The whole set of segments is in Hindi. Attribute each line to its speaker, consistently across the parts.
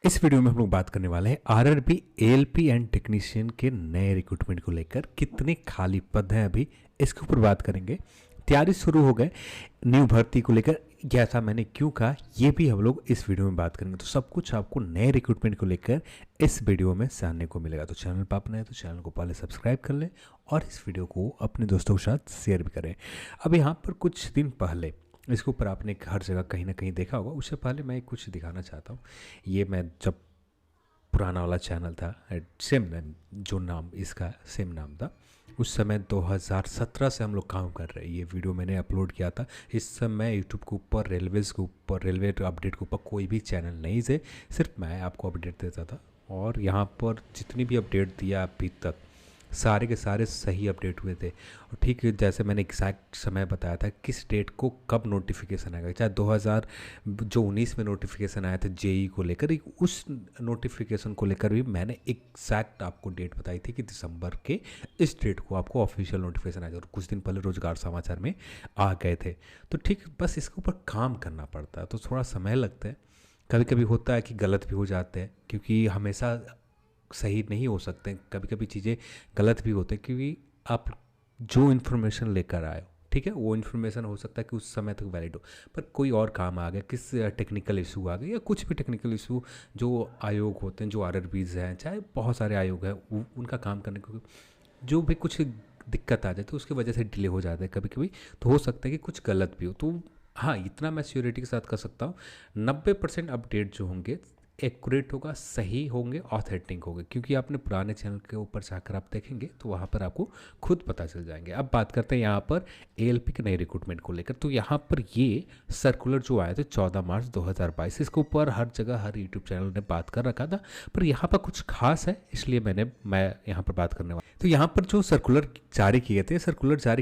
Speaker 1: इस वीडियो में हम लोग बात करने वाले हैं आरआरबी एएलपी एंड टेक्नीशियन के नए रिक्रूटमेंट को लेकर कितने खाली पद हैं अभी इसके ऊपर बात करेंगे। तैयारी शुरू हो गए न्यू भर्ती को लेकर, ऐसा मैंने क्यों कहा ये भी हम लोग इस वीडियो में बात करेंगे। तो सब कुछ आपको नए रिक्रूटमेंट को लेकर इस वीडियो में जानने को मिलेगा। तो चैनल पर आपने तो चैनल को पहले सब्सक्राइब कर लें और इस वीडियो को अपने दोस्तों के साथ शेयर भी करें। अब यहाँ पर कुछ दिन पहले इसके ऊपर आपने हर जगह कहीं ना कहीं देखा होगा। उससे पहले मैं कुछ दिखाना चाहता हूँ। ये मैं जब पुराना वाला चैनल था, सेम जो नाम इसका सेम नाम था, उस समय 2017 से हम लोग काम कर रहे हैं। ये वीडियो मैंने अपलोड किया था। इस समय यूट्यूब के ऊपर रेलवेज़ के ऊपर रेलवे अपडेट के ऊपर कोई भी चैनल नहीं थे, सिर्फ मैं आपको अपडेट देता था। और यहाँ पर जितनी भी अपडेट दिया अभी तक सारे के सारे सही अपडेट हुए थे। और ठीक जैसे मैंने एग्जैक्ट समय बताया था किस डेट को कब नोटिफिकेशन आएगा, चाहे 2019 में नोटिफिकेशन आया था जेई को लेकर, उस नोटिफिकेशन को लेकर भी मैंने एग्जैक्ट आपको डेट बताई थी कि दिसंबर के इस डेट को आपको ऑफिशियल नोटिफिकेशन आएगा। और कुछ दिन पहले रोजगार समाचार में आ गए थे। तो ठीक बस इसके ऊपर काम करना पड़ता है, तो थोड़ा समय लगता है। कभी कभी होता है कि गलत भी हो जाते हैं, क्योंकि हमेशा सही नहीं हो सकते। कभी कभी चीज़ें गलत भी होते हैं, क्योंकि आप जो इन्फॉर्मेशन लेकर आए हो, ठीक है, वो इन्फॉर्मेशन हो सकता है कि उस समय तक वैलिड हो, पर कोई और काम आ गया, किस टेक्निकल इशू आ गया या कुछ भी टेक्निकल इशू जो आयोग होते हैं, जो आरआरबीज हैं, चाहे बहुत सारे आयोग हैं, उनका काम करने को जो भी कुछ दिक्कत आ जाए तो उसकी वजह से डिले हो जाता है कभी कभी। तो हो सकता है कि कुछ गलत भी हो। तो हाँ, इतना मैं श्योरिटी के साथ कर सकता हूँ 90% अपडेट जो होंगे एक्यूरेट होगा, सही होंगे, ऑथेंटिक होंगे। क्योंकि आपने पुराने चैनल के ऊपर जाकर आप देखेंगे तो वहाँ पर आपको खुद पता चल जाएंगे। अब बात करते हैं यहाँ पर एएलपी के नए रिक्रूटमेंट को लेकर। तो यहाँ पर ये सर्कुलर जो आया था 14 मार्च 2022, इसके ऊपर हर जगह हर यूट्यूब चैनल ने बात कर रखा था, पर यहाँ पर कुछ खास है इसलिए मैं यहाँ पर बात करने वाला। तो यहाँ पर जो सर्कुलर जारी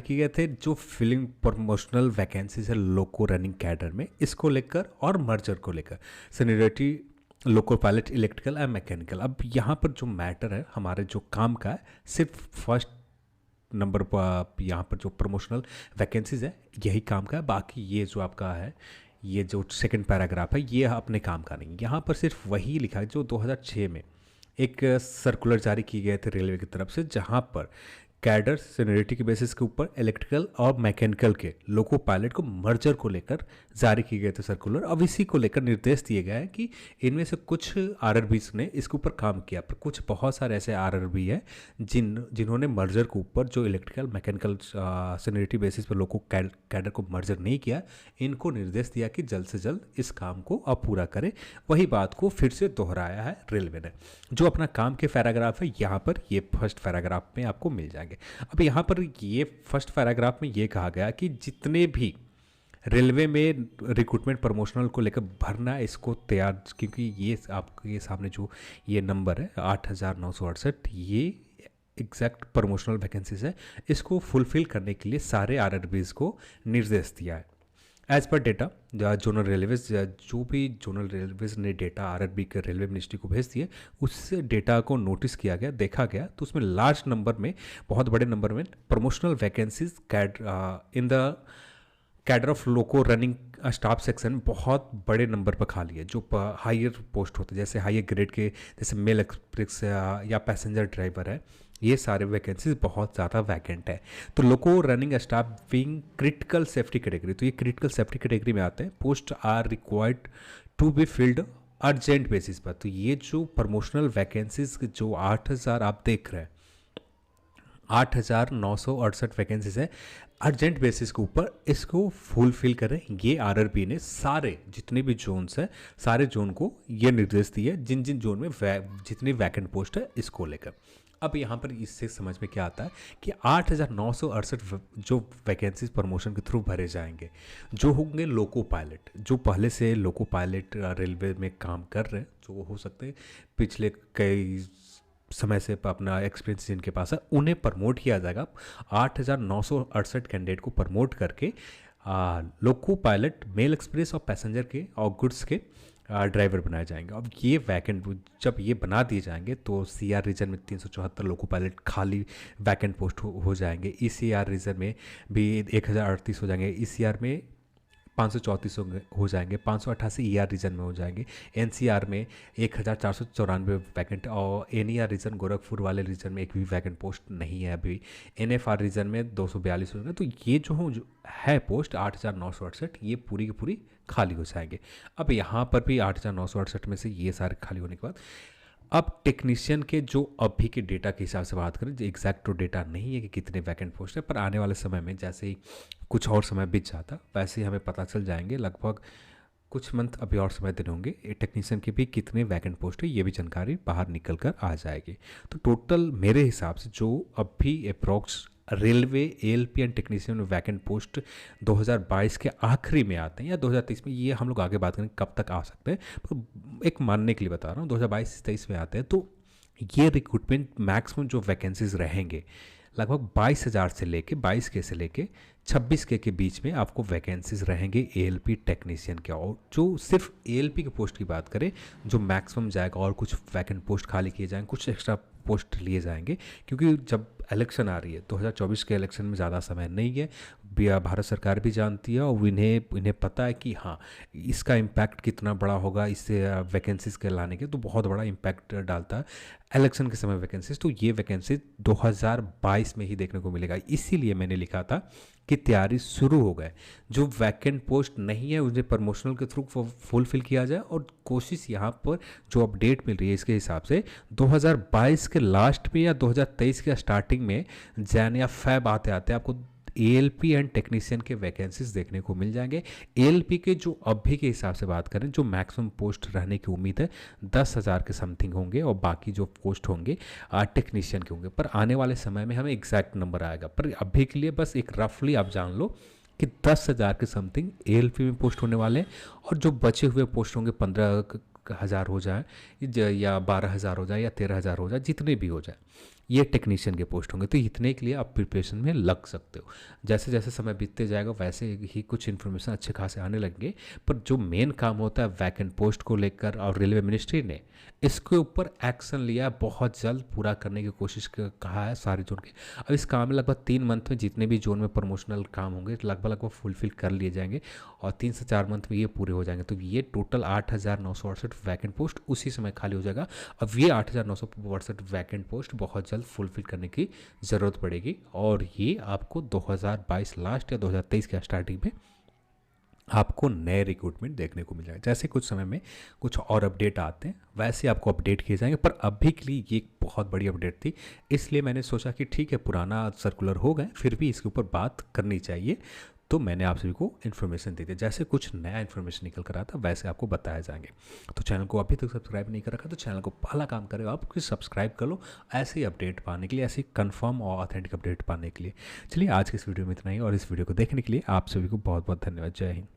Speaker 1: किए थे जो फिलिंग प्रमोशनल वैकेंसीज है लोको रनिंग कैडर में, इसको लेकर और मर्जर को लेकर seniority loco pilot electrical and mechanical. अब यहाँ पर जो मैटर है हमारे जो काम का है, सिर्फ फर्स्ट नंबर पर यहाँ पर जो प्रमोशनल वैकेंसीज है यही काम का है। बाकी ये जो आपका है, ये जो सेकंड पैराग्राफ है, ये अपने काम का नहीं। यहाँ पर सिर्फ वही लिखा है जो 2006 में एक सर्कुलर जारी किए गए थे रेलवे की तरफ से, जहाँ पर कैडर सीनियरिटी के बेसिस के ऊपर इलेक्ट्रिकल और मैकेनिकल के लोको पायलट को मर्जर को लेकर जारी किए गए थे सर्कुलर। अब इसी को लेकर निर्देश दिए गए हैं कि इनमें से कुछ आरआरबीज ने इसके ऊपर काम किया, पर कुछ बहुत सारे ऐसे आरआरबी है जिन्होंने मर्जर के ऊपर जो इलेक्ट्रिकल मैकेनिकल सीनियरिटी बेसिस पर लोको कैडर को मर्जर नहीं किया, इनको निर्देश दिया कि जल्द से जल्द इस काम को अब पूरा करें। वही बात को फिर से दोहराया है रेलवे ने। जो अपना काम के पैराग्राफ है यहाँ पर ये फर्स्ट पैराग्राफ में आपको मिल जाएंगे। अब यहाँ पर ये फर्स्ट पैराग्राफ में ये कहा गया कि जितने भी रेलवे में रिक्रूटमेंट प्रमोशनल को लेकर भरना है इसको तैयार, क्योंकि ये आपके सामने जो ये नंबर है 8,968, ये एग्जैक्ट प्रमोशनल वैकेंसीज है। इसको फुलफिल करने के लिए सारे आरआरबीज को निर्देश दिया है। As per data zonal railways, जो भी जोनल रेलवेज ने डेटा आरआरबी के रेलवे मिनिस्ट्री को भेज दिए, उस डेटा को नोटिस किया गया, देखा गया, तो उसमें लार्ज नंबर में, बहुत बड़े नंबर में promotional vacancies in the cadre of loco running staff section में बहुत बड़े नंबर पर खाली है। जो हायर पोस्ट होते हैं, जैसे हायर ग्रेड के, जैसे मेल एक्सप्रेस या पैसेंजर ड्राइवर है, ये सारे वैकेंसीज बहुत ज़्यादा वैकेंट है। तो loco running staffing critical safety category, तो ये क्रिटिकल सेफ्टी कैटेगरी में आते हैं। Post are required to be filled urgent basis पर। तो ये जो प्रमोशनल वैकेंसीज जो 8,000 आप देख रहे हैं, 8,968 वैकेंसीज है अर्जेंट बेसिस के ऊपर, इसको फुलफिल करें। ये आरआरबी ने सारे जितने भी जोन्स हैं, सारे जोन को ये निर्देश दिए, जिन जिन जोन में जितनी वैकेंट पोस्ट है इसको लेकर। अब यहाँ पर इससे समझ में क्या आता है कि 8,968 जो वैकेंसीज प्रमोशन के थ्रू भरे जाएंगे, जो होंगे लोको पायलट, जो पहले से लोको पायलट रेलवे में काम कर रहे हैं, जो हो सकते हैं पिछले कई समय से अपना एक्सपीरियंस जिनके पास है, उन्हें प्रमोट किया जाएगा। 8,968 कैंडिडेट को प्रमोट करके लोको पायलट, मेल एक्सप्रेस और पैसेंजर के और गुड्स के ड्राइवर बनाए जाएंगे। अब ये वैकेंट जब ये बना दिए जाएंगे तो सीआर रीजन में 374 लोको पायलट खाली वैकेंट पोस्ट हो जाएंगे। ईसीआर रीजन में भी 1,038 हो जाएंगे। ईसीआर में 534 हो जाएंगे, 588 ईआर रीजन में हो जाएंगे, एनसीआर में 1494 वैकेंट, और एनईआर रीजन गोरखपुर वाले रीजन में एक भी वैकेंट पोस्ट नहीं है अभी, एनएफआर रीजन में 242 हो गए। तो ये जो है पोस्ट 8,968, ये पूरी की पूरी खाली हो जाएंगे। अब यहाँ पर भी 8,968 में से ये सारे खाली होने के बाद अब टेक्नीशियन के जो अभी के डेटा के हिसाब से बात करें, जो एग्जैक्ट तो डेटा नहीं है कि कितने वैकेंट पोस्ट है, पर आने वाले समय में जैसे ही कुछ और समय बीत जाता वैसे ही हमें पता चल जाएंगे। लगभग कुछ मंथ अभी और समय दिन होंगे, टेक्नीशियन के भी कितने वैकेंट पोस्ट है ये भी जानकारी बाहर निकल कर आ जाएगी। तो टोटल मेरे हिसाब से जो अभी approx railway ALP and technician vacant post 2022 के आखिरी में आते हैं या 2023 में, ये हम लोग आगे बात करेंगे कब तक आ सकते हैं, पर एक मानने के लिए बता रहा हूँ 2022-23 में आते हैं। तो ये रिक्रूटमेंट मैक्सिमम जो वैकेंसीज रहेंगे लगभग 22,000 से लेके 22K से लेके 26K के बीच में आपको वैकेंसीज रहेंगे एएलपी टेक्नीशियन के। और जो सिर्फ एएलपी के पोस्ट की बात करें जो मैक्सिमम जाएगा, और कुछ वैकेंट पोस्ट खाली किए जाएंगे, कुछ एक्स्ट्रा पोस्ट लिए जाएंगे, क्योंकि जब इलेक्शन आ रही है 2024 के इलेक्शन में ज़्यादा समय नहीं है, भारत सरकार भी जानती है और इन्हें पता है कि हाँ इसका इम्पैक्ट कितना बड़ा होगा, इससे वैकेंसीज के लाने के तो बहुत बड़ा इम्पैक्ट डालता है इलेक्शन के समय वैकेंसीज। तो ये वैकेंसीज 2022 में ही देखने को मिलेगा, इसीलिए मैंने लिखा था कि तैयारी शुरू हो गए। जो वैकेंट पोस्ट नहीं है उन्हें प्रमोशनल के थ्रू फुलफिल किया जाए, और कोशिश यहाँ पर जो अपडेट मिल रही है इसके हिसाब से 2022 के लास्ट में या 2023 के स्टार्टिंग में जैन या फैब आते आते आपको एएलपी एंड टेक्नीशियन के वैकेंसीज देखने को मिल जाएंगे। एएलपी के जो अभी के हिसाब से बात करें जो मैक्सिमम पोस्ट रहने की उम्मीद है 10,000 के समथिंग होंगे, और बाकी जो पोस्ट होंगे टेक्नीशियन के होंगे। पर आने वाले समय में हमें एग्जैक्ट नंबर आएगा, पर अभी के लिए बस एक रफली आप जान लो कि 10,000 के समथिंग एएलपी में पोस्ट होने वाले हैं, और जो बचे हुए पोस्ट होंगे 15,000 हो जाए या 12,000 हो जाए या 13,000 हो जाए, जितने भी हो जाए, ये टेक्नीशियन के पोस्ट होंगे। तो इतने के लिए आप प्रिपरेशन में लग सकते हो। जैसे जैसे समय बीतते जाएगा वैसे ही कुछ इन्फॉर्मेशन अच्छे खासे आने लगेंगे, पर जो मेन काम होता है वैकेंट पोस्ट को लेकर, और रेलवे मिनिस्ट्री ने इसके ऊपर एक्शन लिया, बहुत जल्द पूरा करने की कोशिश कहा है सारे जोन के। अब इस काम में लगभग 3 मंथ में जितने भी जोन में प्रमोशनल काम होंगे लगभग फुलफिल कर लिए जाएंगे, और 3 से 4 मंथ में ये पूरे हो जाएंगे। तो ये टोटल 8,968 वैकेंट पोस्ट उसी समय खाली हो जाएगा। अब ये 8,968 वैकेंट पोस्ट बहुत जल्द फुलफिल करने की ज़रूरत पड़ेगी, और ये आपको 2022 लास्ट या 2023 के स्टार्टिंग में आपको नए रिक्रूटमेंट देखने को मिल जाएगा। जैसे कुछ समय में कुछ और अपडेट आते हैं वैसे आपको अपडेट किए जाएंगे, पर अभी के लिए ये एक बहुत बड़ी अपडेट थी, इसलिए मैंने सोचा कि ठीक है पुराना सर्कुलर हो गए फिर भी इसके ऊपर बात करनी चाहिए, तो मैंने आप सभी को इन्फॉर्मेशन दी थी। जैसे कुछ नया इन्फॉर्मेशन निकल कर आता वैसे आपको बताया जाएंगे। तो चैनल को अभी तक सब्सक्राइब नहीं कर रखा तो चैनल को पहला काम करेगा आप कि सब्सक्राइब कर लो, ऐसे ही अपडेट पाने के लिए, ऐसे कंफर्म और ऑथेंटिक अपडेट पाने के लिए। चलिए आज की इस वीडियो में इतना ही, और इस वीडियो को देखने के लिए आप सभी को बहुत बहुत धन्यवाद। जय हिंद।